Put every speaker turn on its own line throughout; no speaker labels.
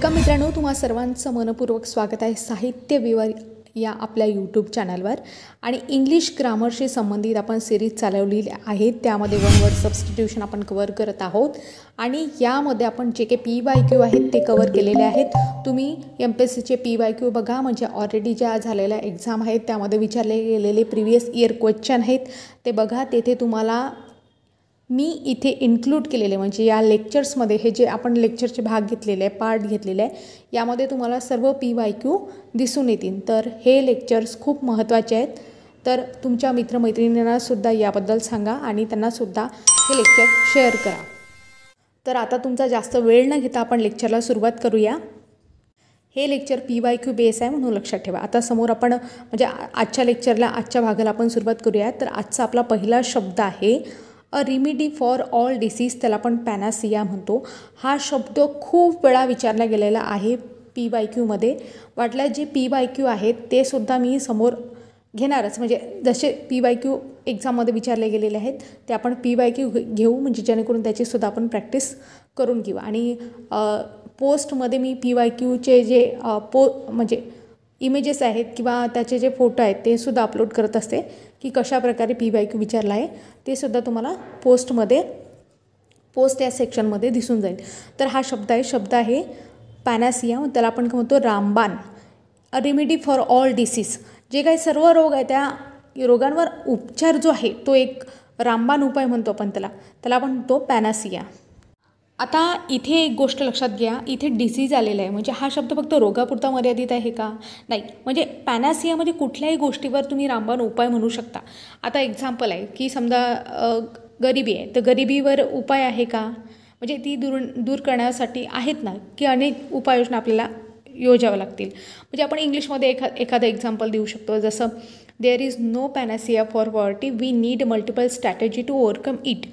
Welcome मित्रांनो, तुम्हा सर्वांचं मनपूर्वक स्वागत आहे साहित्य विवर या आपल्या यूट्यूब चॅनलवर। आणि इंग्लिश ग्रामरशी संबंधित आपण सिरीज चालवलेली आहे, त्यामध्ये वन वर्ड सबस्टिट्यूशन आपण कव्हर करत आहोत। आणि यामध्ये आपण जे काही PYQ आहेत ते कव्हर केलेले आहेत। तुम्ही MPSCचे PYQ बघा, म्हणजे ऑलरेडी ज्या झालेल्या एक्झाम आहेत त्यामध्ये विचारले गेलेले प्रिव्हियस इयर क्वेश्चन आहेत ते बघा। तेथे तुम्हाला मी इथे इन्क्लूड केलेले म्हणजे या लेक्चर्समध्ये हे जे आपण लेक्चरचे भाग घेतलेले आहे, पार्ट घेतलेले आहे, यामध्ये तुम्हाला सर्व PYQ दिसून येतील। तर हे लेक्चर्स खूप महत्त्वाचे आहेत, तर तुमच्या मित्रमैत्रिणींना सुद्धा याबद्दल सांगा आणि त्यांना सुद्धा हे लेक्चर शेअर करा। तर आता तुमचा जास्त वेळ न घेता आपण लेक्चरला सुरुवात करूया। हे लेक्चर PYQ बेस आहे म्हणून लक्षात ठेवा। आता समोर आपण म्हणजे आजच्या लेक्चरला आजच्या भागाला आपण सुरुवात करूया। तर आजचा आपला पहिला शब्द आहे a remedy for all disease, त्याला आपण पॅनासिया म्हणतो। हा शब्द खूप वेळा विचारला गेलेला आहे PYQमध्ये। वाटल्यास जे PYQ आहेत ते सुद्धा मी समोर घेणारच, म्हणजे जसे PYQ एक्झाममध्ये विचारले गेलेले आहेत ते आपण PYQ घेऊ, म्हणजे जेणेकरून त्याचीसुद्धा आपण प्रॅक्टिस करून घेऊ। आणि पोस्टमध्ये मी PYQचे जे म्हणजे इमेजेस आहेत किंवा त्याचे जे फोटो आहेत ते सुद्धा अपलोड करत असते की कशा प्रकारे PYQ विचारला आहे ते सुद्धा तुम्हाला पोस्ट या सेक्शनमध्ये दिसून जाईल। तर हा शब्द आहे पॅनासिया, त्याला आपण काय म्हणतो रामबाण। A remedy for all disease, जे काही सर्व रोग आहेत त्या रोगांवर उपचार जो आहे तो एक रामबाण उपाय म्हणतो आपण त्याला आपण म्हणतो पॅनासिया। आता इथे एक गोष्ट लक्षात घ्या, इथे डिसीज आलेला आहे म्हणजे हा शब्द फक्त रोगापुरता मर्यादित आहे का? नाही, म्हणजे पॅनासिया म्हणजे कुठल्याही गोष्टीवर तुम्ही रामबाण उपाय म्हणू शकता। आता एक्झाम्पल आहे की समजा गरिबी आहे, तर गरिबीवर उपाय आहे का? म्हणजे ती दूर करण्यासाठी आहेत ना की अनेक उपाययोजना आपल्याला योजाव्या लागतील। म्हणजे आपण इंग्लिशमध्ये एखादं एक्झाम्पल देऊ शकतो, जसं there is no panacea for poverty, we need multiple strategy to overcome it.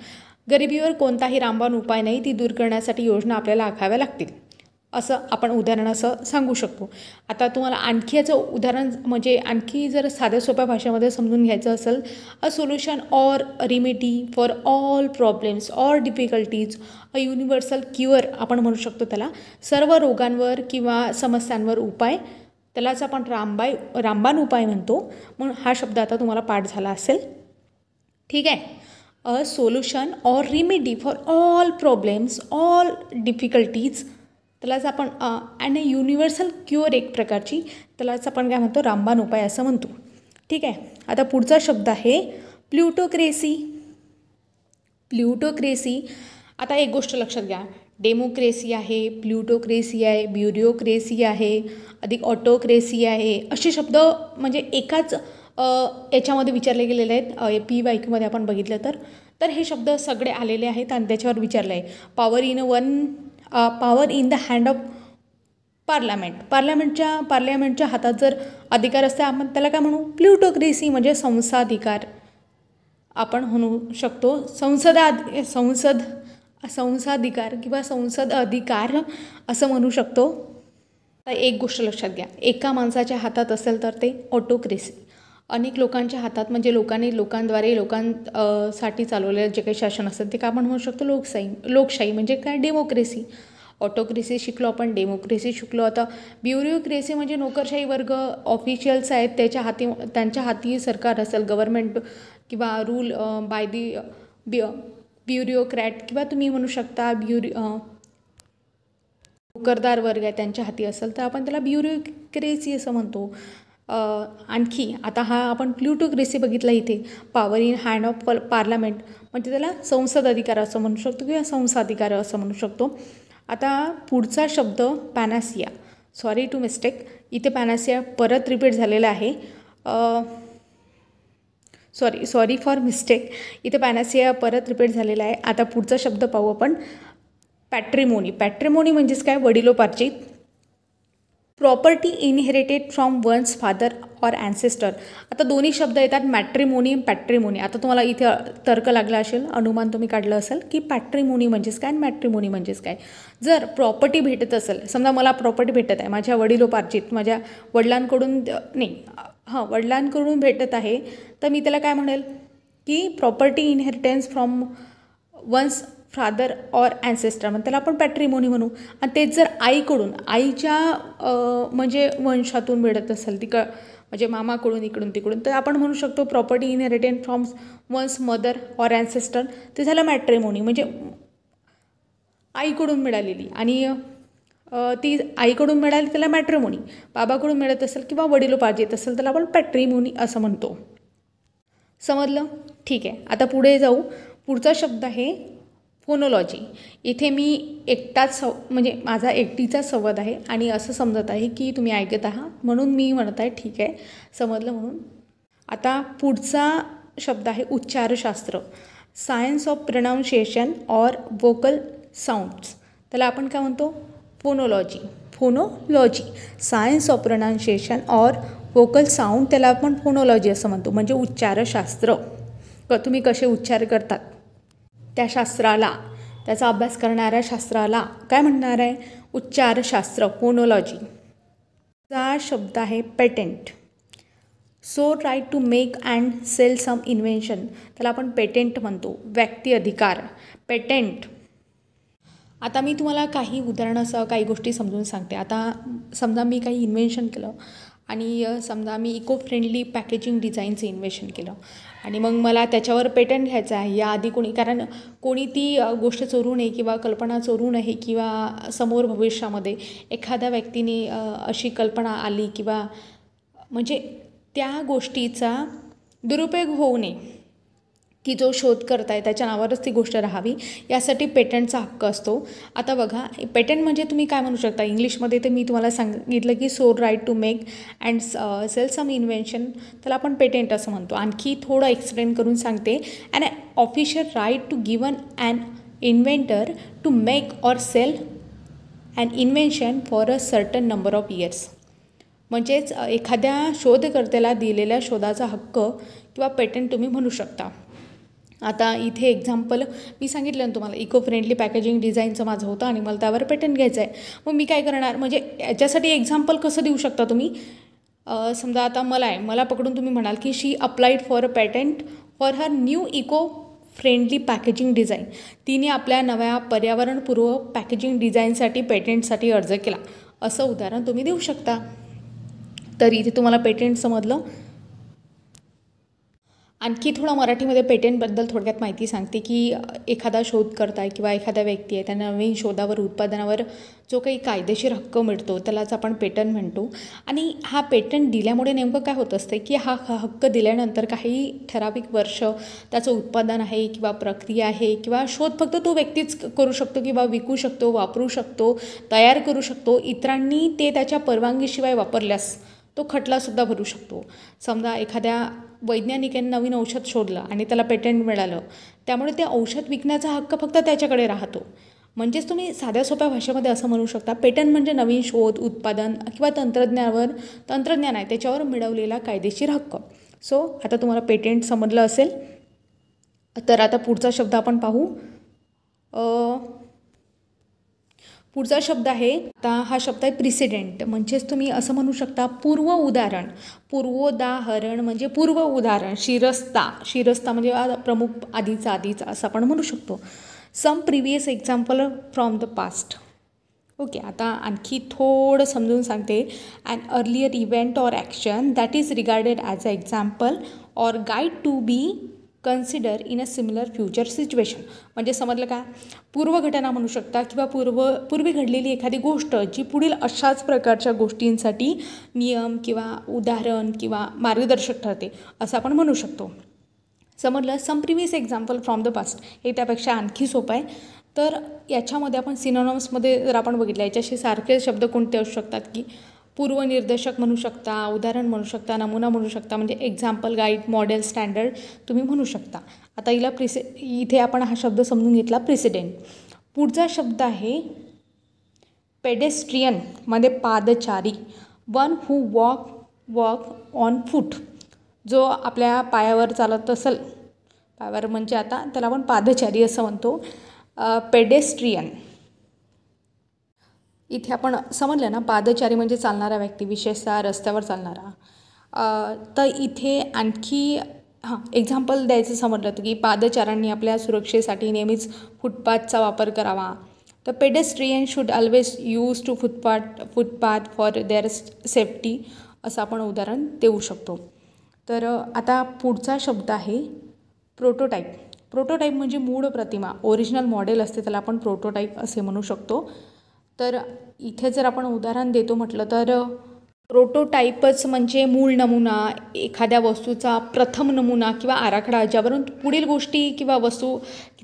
गरिबीवर कोणताही रामबाण उपाय नाही, ती दूर करण्यासाठी योजना आपल्याला आखाव्या लागतील, असं आपण उदाहरण असं सांगू शकतो। आता तुम्हाला आणखी याचं उदाहरण म्हणजे आणखी जर साध्या सोप्या भाषेमध्ये समजून घ्यायचं असेल, a solution or remedy for all problems or difficulties, a universal cure आपण म्हणू शकतो त्याला। सर्व रोगांवर किंवा समस्यांवर उपाय, त्यालाच आपण रामबाण उपाय म्हणतो। म्हणून हा शब्द आता तुम्हाला पाठ झाला असेल, ठीक आहे। A solution or remedy for all problems all difficulties, त्यालाच आपण अँड अ युनिव्हर्सल क्युअर एक प्रकारची, त्यालाच आपण काय म्हणतो रामबाण उपाय असं म्हणतो, ठीक आहे। आता पुढचा शब्द आहे प्लुटोक्रेसी। आता एक गोष्ट लक्षात घ्या, डेमोक्रेसी आहे, प्लुटोक्रेसी आहे, ब्युरोक्रेसी आहे, अधिक ऑटोक्रेसी आहे, असे शब्द म्हणजे एकाच याच्यामध्ये विचारले गेलेले आहेत। PYQमध्ये आपण बघितलं तर हे शब्द सगळे आलेले आहेत आणि त्याच्यावर विचारलं आहे। Power in the hand of पार्लमेंटच्या हातात जर अधिकार असते आपण त्याला काय म्हणू? प्लुटोक्रेसी, म्हणजे संसदाधिकार आपण म्हणू शकतो। संसदाधिकार किंवा संसद अधिकार असं म्हणू शकतो। आता एक गोष्ट लक्षात घ्या, एका माणसाच्या हातात असेल तर ते ऑटोक्रेसी, अनेक लोकांच्या हातात म्हणजे लोकांद्वारे लोकांसाठी चालवलेलं जे काही शासन असतं ते का आपण म्हणू शकतो? लोकशाही म्हणजे काय? डेमोक्रेसी। ऑटोक्रेसी शिकलो आपण, डेमोक्रेसी शिकलो। आता ब्युरोक्रेसी म्हणजे नोकरशाही वर्ग, ऑफिशियल्स आहेत त्यांच्या हाती सरकार असेल, गव्हर्नमेंट किंवा रूल बाय दी ब्युरोक्रॅट, किंवा तुम्ही म्हणू शकता नोकरदार वर्ग आहे त्यांच्या हाती असेल तर आपण त्याला ब्युरोक्रेसी असं म्हणतो। आणखी आता हा आपण प्लुटोक्रेसी बघितला इथे, power in hand of parliament म्हणजे त्याला संसद अधिकार असं म्हणू शकतो किंवा संसदाधिकार असं म्हणू शकतो। आता पुढचा शब्द पॅनासिया, सॉरी टू मिस्टेक, इथे पॅनासिया परत रिपीट झालेला आहे, सॉरी फॉर मिस्टेक, इथे पॅनासिया परत रिपीट झालेला आहे। आता पुढचा शब्द पाहू आपण, पॅट्रिमोनी म्हणजेच काय? वडिलोपार्जित। Property inherited from one's father or ancestor. आता दोन्ही शब्द येतात, मॅट्रिमोनी, पॅट्रिमोनी। आता तुम्हाला इथे तर्क लागला असेल, अनुमान तुम्ही काढलं असेल की पॅट्रिमोनी म्हणजेच काय आणि मॅट्रिमोनी म्हणजेच काय। जर प्रॉपर्टी भेटत असेल, समजा मला प्रॉपर्टी भेटत आहे माझ्या वडिलोपार्जित, माझ्या वडिलांकडून भेटत आहे, तर मी त्याला काय म्हणेल की property inheritance from one's father or ancestor त्याला आपण पॅट्रिमोनी म्हणू. आणि तेच जर आईकडून आईच्या म्हणजे वंशातून मिळत असेल म्हणजे मामाकडून इकडून तिकडून तर आपण म्हणू शकतो property inherited from one's mother or ancestor. ते झालं मॅट्रिमोनी म्हणजे आईकडून मिळालेली. आणि ती आईकडून मिळाली त्याला मॅट्रिमोनी. बाबाकडून मिळत असेल किंवा वडिलोपार्जित असेल त्याला आपण पॅट्रिमोनी असं म्हणतो. समजलं? ठीक आहे. आता पुढे जाऊ. पुढचा शब्द आहे फोनोलॉजी. इथे मी एकटाच म्हणजे माझा एकटीचा संवाद आहे आणि असं समजत आहे की तुम्ही ऐकत आहात म्हणून मी म्हणत आहे ठीक आहे समजलं म्हणून. आता पुढचा शब्द आहे उच्चारशास्त्र. Science of pronunciation or vocal sounds. त्याला आपण काय म्हणतो? Phonology. Phonology science of pronunciation or vocal sound त्याला आपण फोनोलॉजी असं म्हणतो. म्हणजे उच्चारशास्त्र. तुम्ही कसे उच्चार करतात त्या शास्त्राला, त्याचा अभ्यास करणाऱ्या शास्त्राला काय म्हणणार आहे? उच्चारशास्त्र, फोनोलॉजी. हा शब्द आहे patent. So right to make and sell some invention त्याला आपण पेटेंट म्हणतो. व्यक्ती अधिकार पेटेंट. आता मी तुम्हाला काही उदाहरणासह काही गोष्टी समजून सांगते. आता समजा मी काही इन्व्हेन्शन केलं आणि समजा मी इको फ्रेंडली पॅकेजिंग डिझाईनचं इन्व्हेन्शन केलं आणि मग मला त्याच्यावर पेटंट घ्यायचं आहे. याआधी कारण कोणी ती गोष्ट चोरू नये किंवा कल्पना चोरू नये किंवा समोर भविष्यामध्ये एखाद्या व्यक्तीने अशी कल्पना आली किंवा म्हणजे त्या गोष्टीचा दुरुपयोग होऊ नये की जो शोध करताय त्याच्या नावावरच ती गोष्ट राहावी यासाठी पेटंटचा हक्क असतो. आता बघा पेटंट म्हणजे तुम्ही काय म्हणू शकता इंग्लिशमध्ये तर मी तुम्हाला सांगितलं की so right to make and sell some invention त्याला आपण पेटंट असं म्हणतो. आणखी थोडं एक्सप्लेन करून सांगते. And official right to given and inventor to make or sell and invention for a certain number of years. म्हणजेच एखाद्या शोधकर्त्याला दिलेल्या शोधाचा हक्क किंवा पेटंट तुम्ही म्हणू शकता. आता इथे एक्झाम्पल मी सांगितलं ना तुम्हाला इको फ्रेंडली पॅकेजिंग डिझाईनचं माझं होतं आणि मला त्यावर पेटंट घ्यायचं आहे. मग मी काय करणार म्हणजे याच्यासाठी एक्झाम्पल कसं देऊ शकता तुम्ही? समजा आता मला पकडून तुम्ही म्हणाल की she applied for a patent for her new eco friendly packaging design. तिने आपल्या नव्या पर्यावरणपूर्व पॅकेजिंग डिझाईनसाठी पेटंटसाठी अर्ज केला असं उदाहरण तुम्ही देऊ शकता. तर इथे तुम्हाला पेटंट समजलं. आणखी थोडं मराठीमध्ये पेटंटबद्दल थोडक्यात माहिती सांगते की एखादा शोध करताय किंवा एखादा व्यक्ती आहे त्या नवीन शोधावर उत्पादनावर जो काही कायदेशीर हक्क मिळतो त्यालाच आपण पेटंट म्हणतो. आणि हा पेटंट दिल्यामुळे नेमकं काय होत असते की हा हक्क दिल्यानंतर काही ठराविक वर्ष त्याचं उत्पादन आहे किंवा प्रक्रिया आहे किंवा शोध फक्त तो व्यक्तीच करू शकतो किंवा विकू शकतो, वापरू शकतो, तयार करू शकतो. इतरांनी ते त्याच्या परवानगीशिवाय वापरल्यास तो खटलासुद्धा भरू शकतो. समजा एखाद्या वैज्ञानिकाने नवीन औषध शोधलं आणि त्याला पेटंट मिळालं त्यामुळे ते औषध विकण्याचा हक्क फक्त त्याच्याकडे राहतो. म्हणजेच तुम्ही साध्या सोप्या भाषेमध्ये असं म्हणू शकता पेटंट म्हणजे नवीन शोध, उत्पादन किंवा तंत्रज्ञान आहे त्याच्यावर मिळवलेला कायदेशीर हक्क. सो आता तुम्हाला पेटंट समजलं असेल. तर आता पुढचा शब्द आपण पाहू. पुढचा शब्द आहे आता हा शब्द आहे प्रिसिडेंट. म्हणजेच तुम्ही असं म्हणू शकता पूर्व उदाहरण. पूर्वोदाहरण म्हणजे पूर्व उदाहरण. शिरस्ता म्हणजे प्रमुख आधीचा असं आपण म्हणू शकतो. Some previous example from the past. Okay. आता आणखी थोडं समजून सांगते. An earlier event or action that is regarded as a example or guide to be consider in a similar future situation. म्हणजे समजलं का? पूर्वघटना म्हणू शकता किंवा पूर्वी घडलेली एखादी गोष्ट जी पुढील अशाच प्रकारच्या गोष्टींसाठी नियम किंवा उदाहरण किंवा मार्गदर्शक ठरते असं आपण म्हणू शकतो. समजलं? Some previous example from the past हे त्यापेक्षा आणखी सोपं आहे. तर याच्यामध्ये आपण सिनोनॉम्समध्ये जर आपण बघितलं याच्याशी सारखे शब्द कोणते असू शकतात की पूर्वनिर्देशक म्हणू शकता, उदाहरण म्हणू शकता, नमुना म्हणू शकता. म्हणजे एक्झाम्पल, गाईड, मॉडेल, स्टँडर्ड तुम्ही म्हणू शकता. आता इथे आपण हा शब्द समजून घेतला प्रेसिडेंट. पुढचा शब्द आहे पेडेस्ट्रियन मध्ये पादचारी. One who walk on foot. जो आपल्या पायावर चालत असेल, पायावर म्हणजे आता त्याला आपण पादचारी असं म्हणतो. पेडेस्ट्रियन इथे आपण समजलं ना. पादचारी म्हणजे चालणारा व्यक्ती, विशेषतः रस्त्यावर चालणारा. तर इथे आणखी हां, एक्झाम्पल द्यायचं समजलं तर की पादचाऱ्यांनी आपल्या सुरक्षेसाठी नेहमीच फुटपाथचा वापर करावा. तर pedestrian should always use to footpath for their safety, असं आपण उदाहरण देऊ शकतो. तर आता पुढचा शब्द आहे प्रोटोटाईप. प्रोटोटाईप म्हणजे मूळ प्रतिमा, ओरिजिनल मॉडेल असते त्याला आपण प्रोटोटाईप असे म्हणू शकतो. तर इथे जर आपण उदाहरण देतो म्हटलं तर प्रोटोटाईपच म्हणजे मूळ नमुना, एखाद्या वस्तूचा प्रथम नमुना किंवा आराखडा ज्यावरून पुढील गोष्टी किंवा वस्तू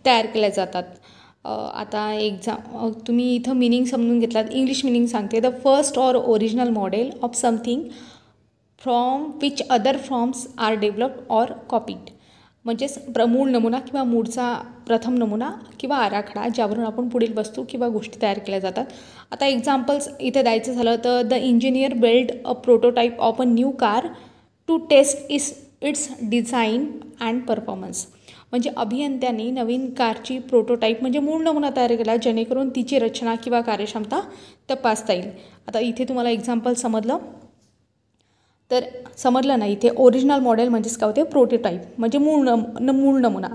तयार केल्या जातात. आता तुम्ही इथं मिनिंग समजून घेतलात, इंग्लिश मिनिंग सांगते. The first or original model of something from which other forms are developed or copied. म्हणजेच मूळ नमुना किंवा मूळचा प्रथम नमुना किंवा आराखडा ज्यावरून आपण पुढील वस्तू किंवा गोष्टी तयार केल्या जातात. आता एक्झाम्पल्स इथे द्यायचं झालं तर the engineer build a prototype of a new car to test its design and performance. म्हणजे अभियंत्यांनी नवीन कारची प्रोटोटाईप म्हणजे मूळ नमुना तयार केला जेणेकरून तिची रचना किंवा कार्यक्षमता तपासता येईल. आता इथे तुम्हाला एक्झाम्पल समजलं तर समजलं नाही. इथे ओरिजिनल मॉडेल म्हणजेच काय होते, प्रोटोटाईप म्हणजे मूळ नमुना.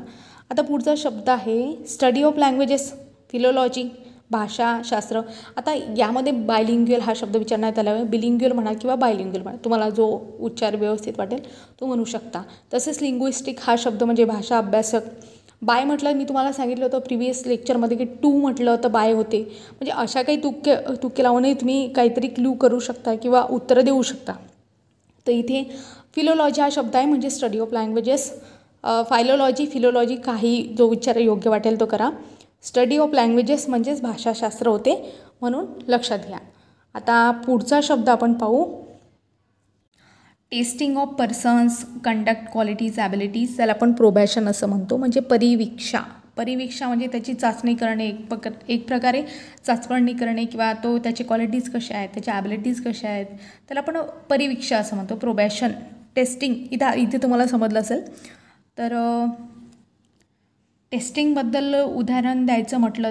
आता पुढचा शब्द आहे स्टडी ऑफ लँग्वेजेस, फिलोलॉजी, भाषाशास्त्र. आता यामध्ये बायलिंग्युअल हा शब्द विचारण्यात आला आहे. बिलिंग्युअल म्हणा किंवा बायलिंग्युअल म्हणा, तुम्हाला जो उच्चार व्यवस्थित वाटेल तो म्हणू शकता. तसेच लिंग्विस्टिक हा शब्द म्हणजे भाषा अभ्यासक. बाय म्हटलं मी तुम्हाला सांगितलं होतं प्रिव्हियस लेक्चरमध्ये की टू म्हटलं तर बाय होते. म्हणजे अशा काही तुक्के लावूनही तुम्ही काहीतरी क्लू करू शकता किंवा उत्तरं देऊ शकता. तर इथे फिलोलॉजी हा शब्द आहे म्हणजे स्टडी ऑफ लँग्वेजेस. फायलोलॉजी, फिलोलॉजी काही जो विचार योग्य वाटेल तो करा. स्टडी ऑफ लँग्वेजेस म्हणजेच भाषाशास्त्र होते म्हणून लक्षात घ्या. आता पुढचा शब्द आपण पाहू testing of persons conduct qualities abilities, त्याला आपण प्रोबॅशन असं म्हणतो. म्हणजे परिवीक्षा म्हणजे त्याची चाचणी करणे, एक प्रकारे चाचपणी करणे किंवा त्याची क्वालिटीज कशा आहेत, त्याच्या ॲबिलिटीज कशा आहेत, त्याला आपण परिवीक्षा असं म्हणतो. प्रोबॅशन, टेस्टिंग इथे तुम्हाला समजलं असेल. तर टेस्टिंगबद्दल उदाहरण द्यायचं म्हटलं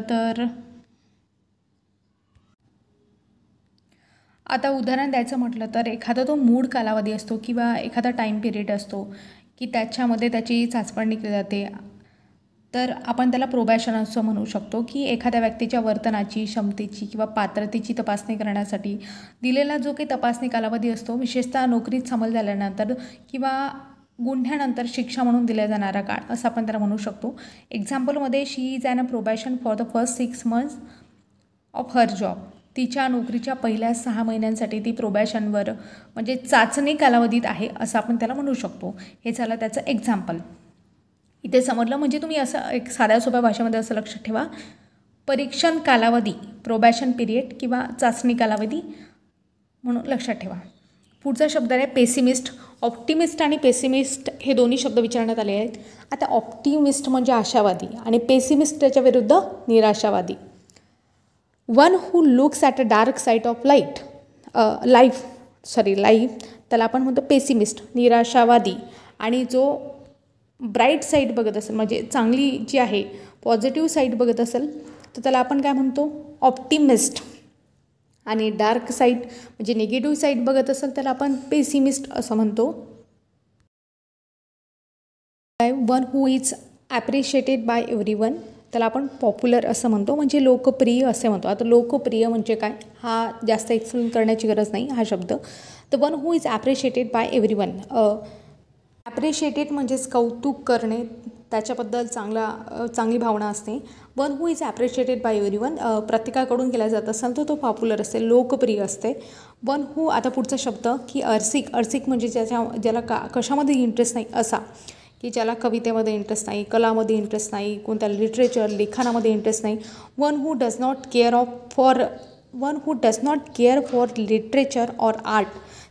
तर एखादा तो मूळ कालावधी असतो किंवा एखादा टाईम पिरियड असतो की त्याच्यामध्ये त्याची चाचपणी केली जाते. तर आपण त्याला प्रोबॅशन असं म्हणू शकतो की एखाद्या व्यक्तीच्या वर्तनाची, क्षमतेची किंवा पात्रतेची तपासणी करण्यासाठी दिलेला जो काही तपासणी कालावधी असतो, विशेषतः नोकरीत सामील झाल्यानंतर किंवा गुन्ह्यानंतर शिक्षा म्हणून दिला जाणारा काळ असं आपण त्याला म्हणू शकतो. एक्झाम्पलमध्ये she is an a probation for the first 6 months of her job. तिच्या नोकरीच्या पहिल्या 6 महिन्यांसाठी ती प्रोबॅशनवर म्हणजे चाचणी कालावधीत आहे असं आपण त्याला म्हणू शकतो. हे झालं त्याचं एक्झाम्पल. इथे समजलं म्हणजे तुम्ही असं एक साध्या सोप्या भाषेमध्ये असं लक्षात ठेवा, परीक्षण कालावधी प्रोबॅशन पिरियड किंवा चाचणी कालावधी म्हणून लक्षात ठेवा. पुढचा शब्द आहे पेसिमिस्ट. ऑप्टिमिस्ट आणि पेसिमिस्ट हे दोन्ही शब्द विचारण्यात आले आहेत. आता ऑप्टिमिस्ट म्हणजे आशावादी आणि पेसिमिस्ट त्याच्या विरुद्ध निराशावादी. One who looks at a dark side of life त्याला आपण म्हणतो पेसिमिस्ट, निराशावादी. आणि जो ब्राईट साईड बघत असेल म्हणजे चांगली जी आहे पॉझिटिव्ह साईड बघत असेल तर त्याला आपण काय म्हणतो, ऑप्टिमिस्ट. आणि डार्क साईड म्हणजे निगेटिव्ह साईड बघत असेल त्याला आपण पेसिमिस्ट असं म्हणतो. One who is appreciated by everyone त्याला आपण पॉप्युलर असं म्हणतो म्हणजे लोकप्रिय असे म्हणतो. आता लोकप्रिय म्हणजे काय हा जास्त एक्सप्लेन करण्याची गरज नाही हा शब्द. तर one who is appreciated by everyone, appreciated म्हणजेच कौतुक करणे, त्याच्याबद्दल चांगली भावना असते. One who is appreciated by everyone प्रत्येकाकडून केला जात असेल तर तो पॉप्युलर असते, लोकप्रिय असते. वन हू, आता पुढचा शब्द की अर्सिक म्हणजे ज्याला कशामध्ये इंटरेस्ट नाही असा, की ज्याला कवितेमध्ये इंटरेस्ट नाही, कलामध्ये इंटरेस्ट नाही, कोणत्या लिखाणामध्ये इंटरेस्ट नाही. One who does not care for literature or art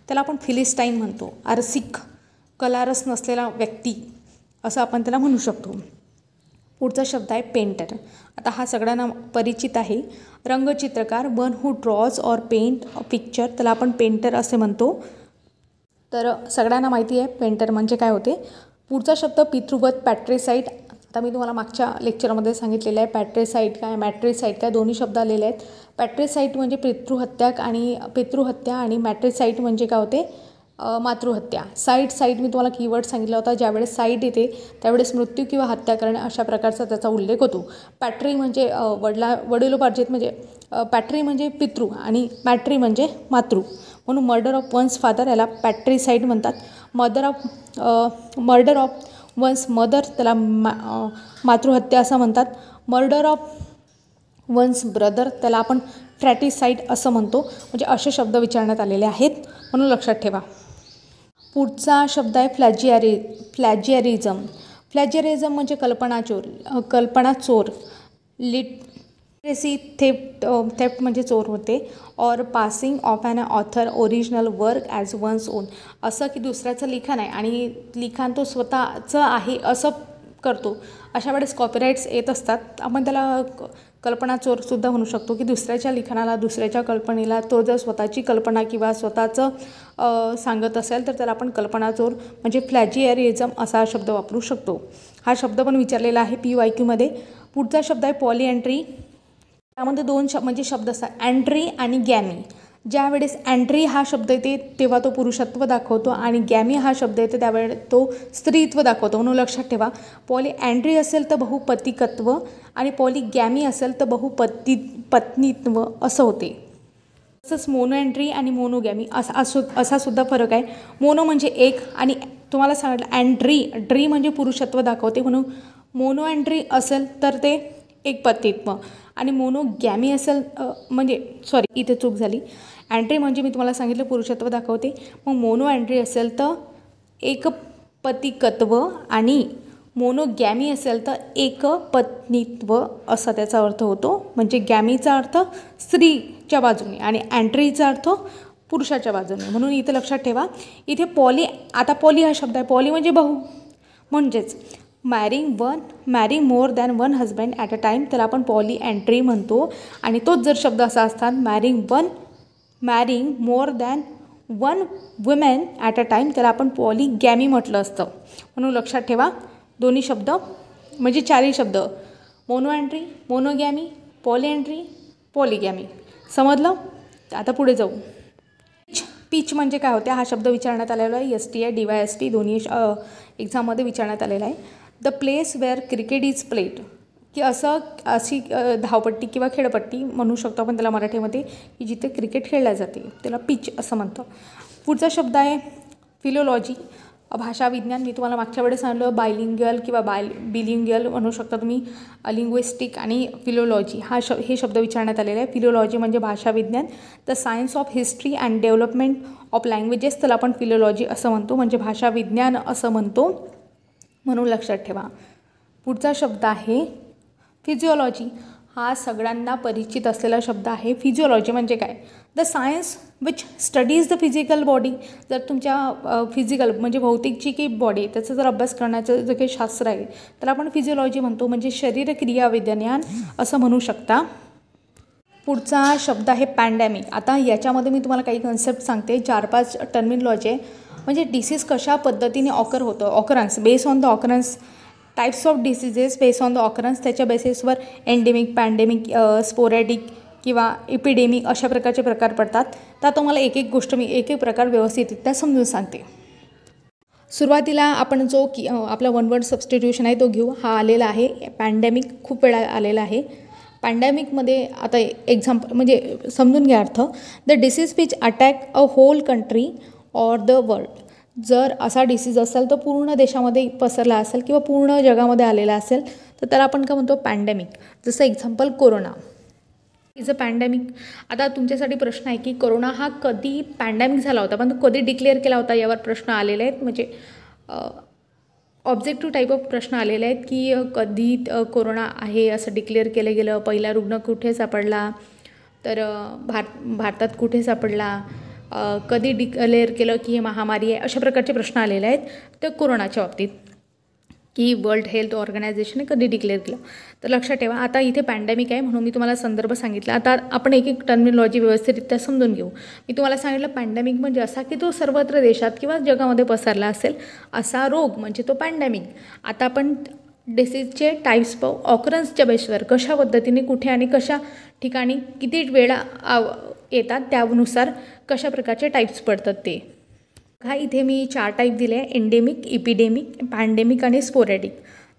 त्याला आपण फिलिस्टाईन म्हणतो. अर्सिक, कलारस नसलेला व्यक्ती असं आपण त्याला म्हणू शकतो. पुढचा शब्द आहे पेंटर. आता हा सगळ्यांना परिचित आहे, रंगचित्रकार. One who draws or paint a picture त्याला आपण पेंटर असे म्हणतो. तर सगळ्यांना माहिती आहे पेंटर म्हणजे काय होते. पुढचा शब्द पितृवत, पॅट्रिसाईड. आता मी तुम्हाला मागच्या लेक्चरमध्ये सांगितलेलं आहे पॅट्रिसाईड काय मॅट्रिसाईड काय दोन्ही शब्द आलेले आहेत. पॅट्रिसाईड म्हणजे पितृहत्या आणि मॅट्रिसाईड म्हणजे काय होते मातृहत्या. साईट मी तुम्हाला कीवर्ड सांगितला होता. ज्यावेळेस साईट येते त्यावेळेस मृत्यू किंवा हत्या करणे अशा प्रकारचा त्याचा उल्लेख होतो. पॅट्री म्हणजे वडिलोपार्जित म्हणजे पॅट्री म्हणजे पितृ आणि मॅट्री म्हणजे मातृ. म्हणून मर्डर ऑफ वन्स फादर याला पॅट्रीसाईड म्हणतात. मर्डर ऑफ वन्स मदर त्याला मातृहत्या असं म्हणतात. मर्डर ऑफ वन्स ब्रदर त्याला आपण फ्रॅटिसाईड असं म्हणतो. म्हणजे असे शब्द विचारण्यात आलेले आहेत, म्हणून लक्षात ठेवा. पुढचा शब्द आहे फ्लॅजिअरिझम. फ्लॅजिअरिझम म्हणजे कल्पनाचोर. लिटरेसी थेफ्ट म्हणजे चोर होते. Or passing off an author original work as one's own. असं की दुसऱ्याचं लिखाण आहे आणि लिखाण तो स्वतःचं आहे असं करतो. अशा वेळेस कॉपीराईट्स येत असतात. आपण त्याला कल्पनाचोरसुद्धा म्हणू शकतो की दुसऱ्याच्या लिखाणाला, दुसऱ्याच्या कल्पनेला तो जर स्वतःची कल्पना किंवा स्वतःचं सांगत असेल तर त्याला आपण कल्पनाचोर म्हणजे फ्लॅजिअरिझम असा शब्द वापरू शकतो. हा शब्द पण विचारलेला आहे PYQमध्ये. पुढचा शब्द आहे पॉलिएंट्री. त्यामध्ये दोन म्हणजे शब्द असतात, अँड्री आणि गॅमी. ज्यावेळेस अँड्री हा शब्द येते तेव्हा तो पुरुषत्व दाखवतो आणि गॅमी हा शब्द येते त्यावेळेस तो स्त्रीत्व दाखवतो. म्हणून लक्षात ठेवा, पॉलिएंड्री असेल तर बहुपतिकत्व आणि पॉलिगॅमी असेल तर बहुपत्नीत्व असं होते. तसंच मोनोएंट्री आणि मोनोगॅमी असा सुद्धा फरक आहे. मोनो म्हणजे एक आणि तुम्हाला सांगितलं अँड्री म्हणजे पुरुषत्व दाखवते. म्हणून मोनोएंट्री असेल तर ते एक पत्नीत्व आणि मोनोगॅमी असेल इथे चूक झाली. अँड्री म्हणजे मी तुम्हाला सांगितलं पुरुषत्व दाखवते. मग मोनो एंट्री असेल तर एकपतिकत्व आणि मोनोगॅमी असेल तर एकपत्नीत्व असा त्याचा अर्थ होतो. म्हणजे गॅमीचा अर्थ स्त्रीच्या बाजूने आणि अँट्रीचा अर्थ पुरुषाच्या बाजूने. म्हणून इथे लक्षात ठेवा. इथे पॉली हा शब्द आहे. पॉली म्हणजे बहु, म्हणजेच marrying more than one husband at a time त्याला आपण पॉलिएंट्री म्हणतो. आणि तोच जर शब्द असा असतात marrying more than one women at a time त्याला आपण पॉलिगॅमी म्हटलं असतं. म्हणून लक्षात ठेवा, दोन्ही शब्द म्हणजे चारही शब्द मोनोएंट्री, मोनोगॅमी, पॉलिएंट्री, पॉलिगॅमी. समजलं? आता पुढे जाऊ. पिच म्हणजे काय होते हा शब्द विचारण्यात आलेला आहे. STI DYSP दोन्ही एक्झाममध्ये विचारण्यात आलेला आहे. The place where cricket is played की अशी धावपट्टी किंवा खेळपट्टी म्हणू शकतो आपण त्याला मराठीमध्ये की जिथे क्रिकेट खेळल्या जाते त्याला पिच असं म्हणतं. पुढचा शब्द आहे फिलोलॉजी, भाषा विज्ञान. मी तुम्हाला मागच्या वेळेस सांगितलं बायलिंग्युअल किंवा बिलिंग्युअल म्हणू शकता तुम्ही. लिंग्विस्टिक आणि फिलोलॉजी हे शब्द विचारण्यात आलेले आहे. फिलोलॉजी म्हणजे भाषा विज्ञान. The science of history and development of languages त्याला आपण फिलोलॉजी असं म्हणतो, म्हणजे भाषा विज्ञान असं म्हणतो. म्हणून लक्षात ठेवा. पुढचा शब्द आहे फिजिओलॉजी. हा सगळ्यांना परिचित असलेला शब्द आहे. फिजिओलॉजी म्हणजे काय? The science which studies the physical body. जर तुमच्या फिजिकल म्हणजे भौतिकची की बॉडी त्याचा जर अभ्यास करण्याचं जे काही शास्त्र आहे त्याला आपण फिजिओलॉजी म्हणतो, म्हणजे शरीरक्रिया विज्ञान असं म्हणू शकता. पुढचा शब्द आहे पॅन्डेमिक. आता याच्यामध्ये मी तुम्हाला काही कन्सेप्ट सांगते. 4-5 टर्मिनॉलॉजी आहे. म्हणजे डिसीज कशा पद्धतीने ऑकर होतं, occurrence base on the occurrence, types of diseases base on the occurrence, त्याच्या बेसिसवर एंडेमिक, पॅन्डेमिक, स्पोरॅडिक किंवा इपिडेमिक अशा प्रकारचे प्रकार पडतात. तर तुम्हाला एक गोष्ट मी एक प्रकार व्यवस्थितरित्या समजून सांगते. सुरुवातीला आपण जो आपला वन वर्ड सबस्टिट्यूशन आहे तो घेऊ. हा आलेला आहे पॅन्डेमिक, खूप वेळा आलेला आहे. पॅन्डेमिकमध्ये आता एक्झाम्पल म्हणजे समजून घ्या अर्थ. The disease which attack a whole country or the world. जर असा डिसीज असेल तर पूर्ण देशामध्ये पसरला असेल किंवा पूर्ण जगामध्ये आलेला असेल तर त्याला आपण काय म्हणतो पॅन्डेमिक. जसं example corona is a pandemic. आता तुमच्यासाठी प्रश्न आहे की कोरोना हा कधी पॅन्डेमिक झाला होता पण तो कधी डिक्लेअर केला होता यावर प्रश्न आलेले आहेत. म्हणजे ऑब्जेक्टिव्ह टाईप ऑफ प्रश्न आलेले आहेत की कधी कोरोना आहे असं डिक्लेअर केलं गेलं, पहिला रुग्ण कुठे सापडला, तर भारतात कुठे सापडला, कधी डिक्लेअर केलं की हे महामारी आहे, अशा प्रकारचे प्रश्न आलेले आहेत. तर कोरोनाच्या बाबतीत की वर्ल्ड हेल्थ ऑर्गनायझेशनने कधी डिक्लेअर केलं. तर लक्षात ठेवा. आता इथे पॅन्डेमिक आहे म्हणून मी तुम्हाला संदर्भ सांगितला. आता आपण एक टर्मिनॉलॉजी व्यवस्थितरित्या समजून घेऊ. मी तुम्हाला सांगितलं पॅन्डेमिक म्हणजे असा की तो सर्वत्र देशात किंवा जगामध्ये पसरला असेल असा रोग म्हणजे तो पॅन्डेमिक. आता आपण डिसीजचे टाईप्स पाहू. ऑकरन्सच्या बेसवर कशा पद्धतीने कुठे आणि कशा ठिकाणी किती वेळा येतात त्यानुसार कशा प्रकारचे टाईप्स पडतात ते. हा इथे मी 4 टाईप दिले आहे, एंडेमिक, इपिडेमिक, पॅन्डेमिक आणि स्पोरॅडिक.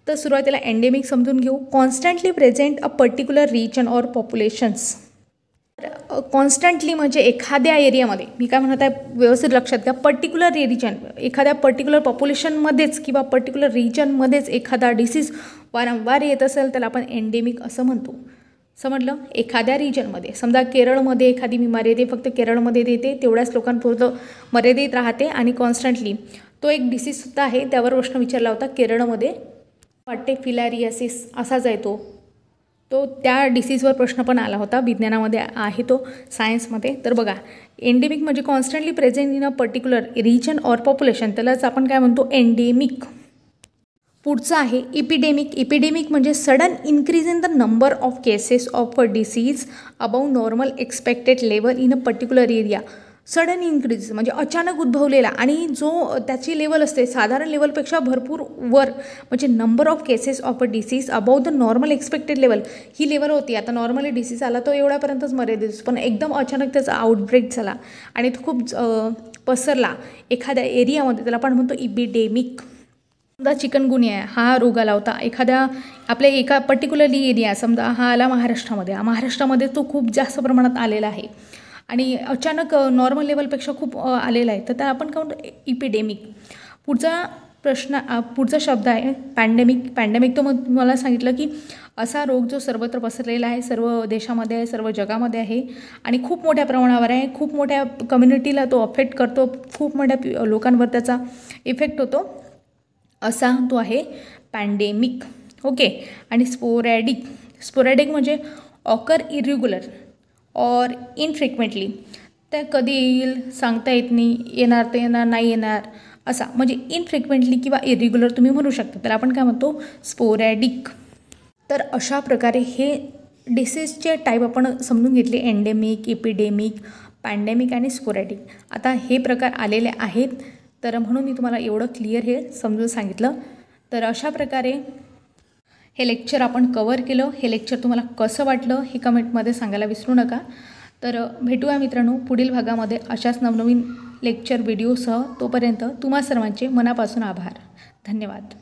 तर सुरुवातीला एंडेमिक समजून घेऊ. Constantly present a particular region or populations. Constantly म्हणजे एखाद्या एरियामध्ये, मी काय म्हणत आहे व्यवस्थित लक्षात घ्या, पर्टिक्युलर रिजन, एखाद्या पर्टिक्युलर पॉप्युलेशनमध्येच किंवा पर्टिक्युलर रिजनमध्येच एखादा डिसीज वारंवार येत असेल त्याला आपण एंडेमिक असं म्हणतो. समजलं. एखाद्या रिजनमध्ये, समजा केरळमध्ये एखादी बिमारी येते, फक्त केरळमध्ये येते, तेवढ्याच लोकांपुरतं मर्यादित राहते आणि कॉन्स्टंटली. तो एक डिसीजसुद्धा आहे, त्यावर प्रश्न विचारला होता केरळमध्ये, वाटते फिलॅरियासिस असाच आहे तो त्या डिसीजवर प्रश्न पण आला होता, विज्ञानामध्ये आहे तो, सायन्समध्ये. तर बघा, एंडेमिक म्हणजे constantly present in a particular region or population, त्यालाच आपण काय म्हणतो एंडेमिक. पुढचं आहे इपिडेमिक. इपिडेमिक म्हणजे sudden increase in the number of cases of a disease above normal expected level in a particular area. Sudden increase म्हणजे अचानक उद्भवलेला आणि जो त्याची लेवल असते साधारण लेवलपेक्षा भरपूर वर, म्हणजे number of cases of a disease above the normal expected level. He level होती, आता नॉर्मली डिसीज आला तो एवढ्यापर्यंतच मर्यादित, पण एकदम अचानक त्याचा आउटब्रेक झाला आणि तो खूप पसरला एखाद्या एरियामध्ये, त्याला आपण म्हणतो इपिडेमिक. समजा चिकनगुनिया हा रोग आला होता एखाद्या आपल्या एका पर्टिक्युलरली एरिया, समजा हा आला महाराष्ट्रामध्ये तो खूप जास्त प्रमाणात आलेला आहे आणि अचानक नॉर्मल लेवलपेक्षा खूप आलेला आहे, तर त्याला आपण काय म्हणतो इपिडेमिक. पुढचा शब्द आहे पॅन्डेमिक. पॅन्डेमिक तो मग मला सांगितलं की असा रोग जो सर्वत्र पसरलेला आहे, सर्व देशामध्ये आहे, सर्व जगामध्ये आहे आणि खूप मोठ्या प्रमाणावर आहे, खूप मोठ्या कम्युनिटीला तो अफेक्ट करतो, खूप मोठ्या लोकांवर त्याचा इफेक्ट होतो, असा तो आहे पॅन्डेमिक. ओके. आणि स्पोरॅडिक म्हणजे ऑकर इरेग्युलर ऑर इनफ्रिक्वेंटली, त्या कधी येईल सांगता येत नाही, येणार तर येणार, नाही येणार असा, म्हणजे इनफ्रिक्वेंटली किंवा इरेग्युलर तुम्ही म्हणू शकता, त्याला आपण काय म्हणतो स्पोरॅडिक. तर अशा प्रकारे हे डिसीजचे टाईप आपण समजून घेतले, एंडेमिक, इपिडेमिक, पॅन्डेमिक आणि स्पोरॅडिक. आता हे प्रकार आलेले आहेत, तर म्हणून मी तुम्हाला एवढं क्लिअर हे समजून सांगितलं. तर अशा प्रकारे हे लेक्चर आपण कवर केलं. हे लेक्चर तुम्हाला कसं वाटलं हे कमेंटमध्ये सांगायला विसरू नका. तर भेटूया मित्रांनो पुढील भागामध्ये अशाच नवनवीन लेक्चर व्हिडिओसह. तोपर्यंत तुम्हा सर्वांचे मनापासून आभार. धन्यवाद.